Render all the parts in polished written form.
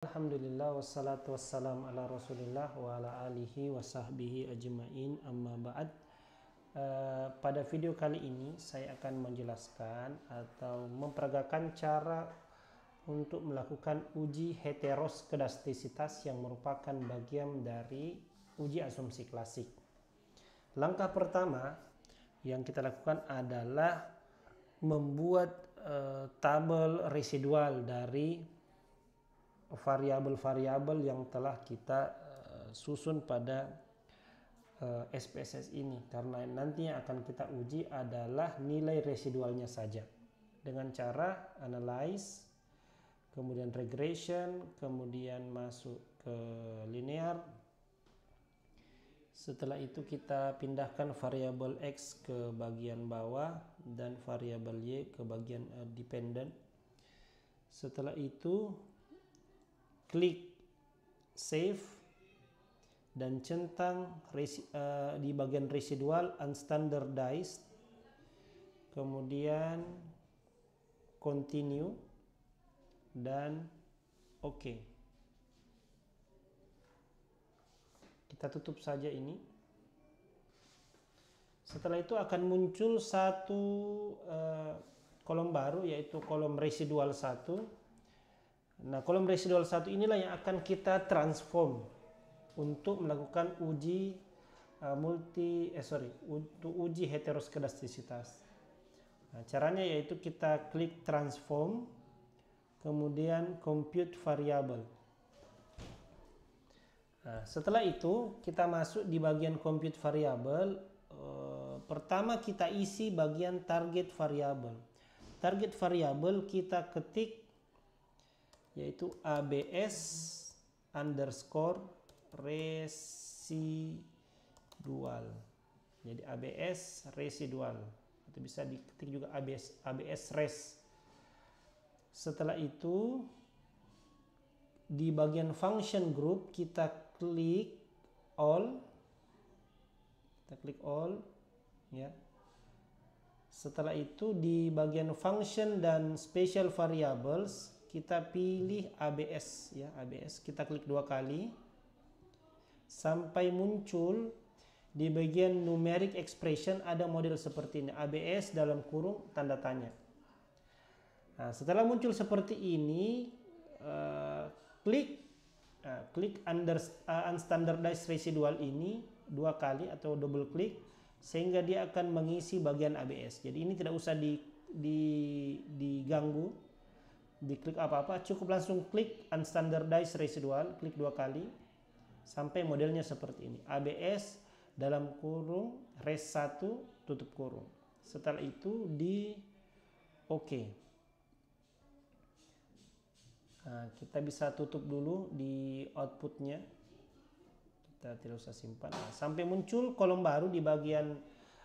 Alhamdulillah wassalatu wassalam ala rasulillah wa ala alihi wa sahbihi ajma'in amma ba'd. Pada video kali ini saya akan menjelaskan atau memperagakan cara untuk melakukan uji heteroskedastisitas yang merupakan bagian dari uji asumsi klasik. Langkah pertama yang kita lakukan adalah membuat tabel residual dari variabel-variabel yang telah kita susun pada SPSS ini, karena nanti yang akan kita uji adalah nilai residualnya saja dengan cara analyze, kemudian regression, kemudian masuk ke linear. Setelah itu kita pindahkan variabel X ke bagian bawah dan variabel Y ke bagian dependent. Setelah itu klik save dan centang di bagian residual unstandardized, kemudian continue dan OK. Kita tutup saja ini. Setelah itu akan muncul satu kolom baru, yaitu kolom residual 1. Nah, kolom residual 1 inilah yang akan kita transform untuk melakukan uji untuk uji heteroskedastisitas. Nah, caranya yaitu kita klik transform, kemudian compute variable. Nah, setelah itu kita masuk di bagian compute variable. Pertama kita isi bagian target variable. Target variable kita ketik yaitu ABS underscore residual. Jadi ABS residual, atau bisa diketik juga ABS res. Setelah itu di bagian function group kita klik all. Ya. Setelah itu di bagian function dan special variables kita pilih ABS, ya, ABS. Kita klik 2 kali sampai muncul di bagian numeric expression ada model seperti ini, ABS dalam kurung tanda tanya. Nah, setelah muncul seperti ini, klik unstandardized residual ini 2 kali atau double klik sehingga dia akan mengisi bagian ABS. Jadi ini tidak usah diganggu, diklik apa-apa, cukup langsung klik unstandardized residual, klik 2 kali sampai modelnya seperti ini, ABS dalam kurung res 1 tutup kurung. Setelah itu di OK. Nah, kita bisa tutup dulu di outputnya, kita tidak usah simpan. Nah, sampai muncul kolom baru di bagian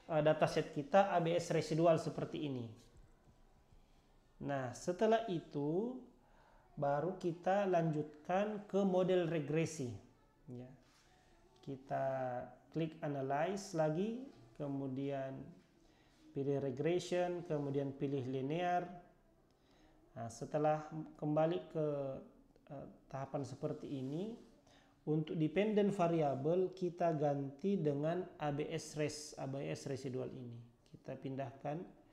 dataset kita, ABS residual seperti ini. Nah, setelah itu baru kita lanjutkan ke model regresi, ya. Kita klik analyze lagi, kemudian pilih regression, kemudian pilih linear. Nah, setelah kembali ke tahapan seperti ini, untuk dependent variable kita ganti dengan ABS residual ini. Kita pindahkan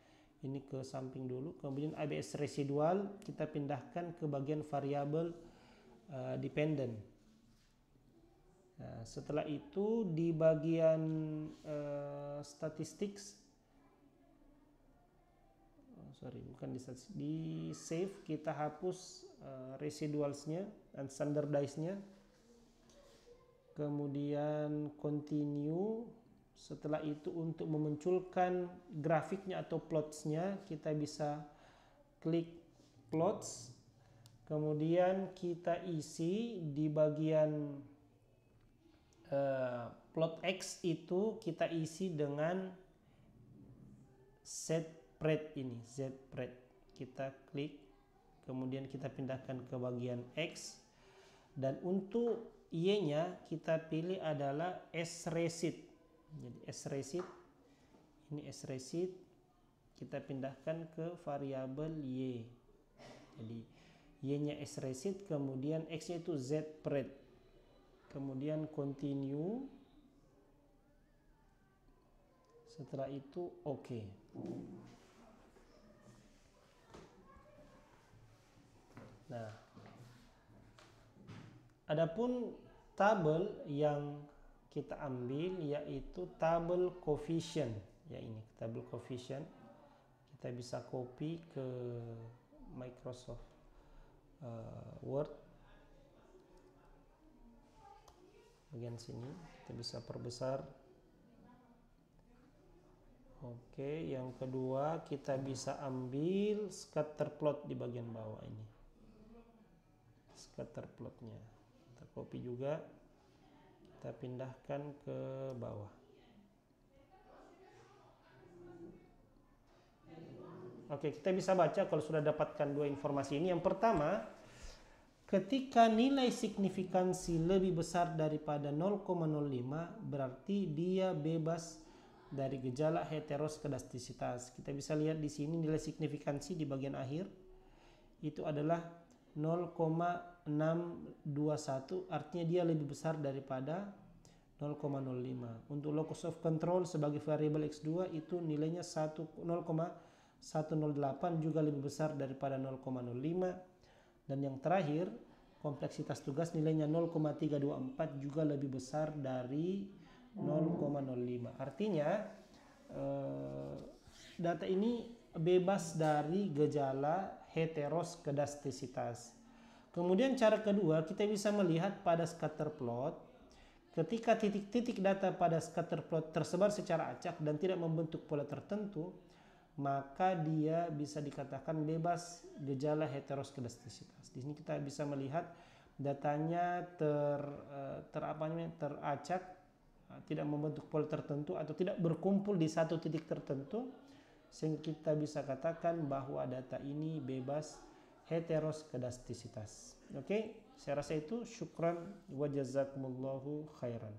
ini ke samping dulu, kemudian ABS residual kita pindahkan ke bagian variabel dependent. Nah, setelah itu di bagian statistics, di save kita hapus residualsnya dan standardized-nya, kemudian continue. Setelah itu untuk memunculkan grafiknya atau plots-nya kita bisa klik plots, kemudian kita isi di bagian plot X itu kita isi dengan zpred ini, zpred. Kita klik, kemudian kita pindahkan ke bagian X, dan untuk Y-nya kita pilih adalah srecit. Jadi srecit, ini srecit kita pindahkan ke variabel Y. Jadi Y-nya S-resid, kemudian X-nya itu Z-pred, kemudian continue, setelah itu OK. Nah, adapun tabel yang kita ambil yaitu tabel coefficient, ya ini tabel coefficient. Kita bisa copy ke Microsoft Word, bagian sini kita bisa perbesar. Oke, yang kedua kita bisa ambil scatter plot di bagian bawah ini, scatter plotnya kita copy juga, kita pindahkan ke bawah. Oke, kita bisa baca kalau sudah dapatkan dua informasi ini. Yang pertama, ketika nilai signifikansi lebih besar daripada 0,05 berarti dia bebas dari gejala heteroskedastisitas. Kita bisa lihat di sini nilai signifikansi di bagian akhir itu adalah 0,621, artinya dia lebih besar daripada 0,05. Untuk locus of control sebagai variabel X2 itu nilainya 0,108 juga lebih besar daripada 0,05. Dan yang terakhir, kompleksitas tugas nilainya 0,324 juga lebih besar dari 0,05. Artinya data ini bebas dari gejala heteroskedastisitas. Kemudian cara kedua, kita bisa melihat pada scatter plot, ketika titik-titik data pada scatter plot tersebar secara acak dan tidak membentuk pola tertentu, maka dia bisa dikatakan bebas gejala heteroskedastisitas. Di sini kita bisa melihat datanya teracak, tidak membentuk pola tertentu atau tidak berkumpul di satu titik tertentu, sehingga kita bisa katakan bahwa data ini bebas heteroskedastisitas. Oke, saya rasa itu. Syukran wa jazakumullahu khairan.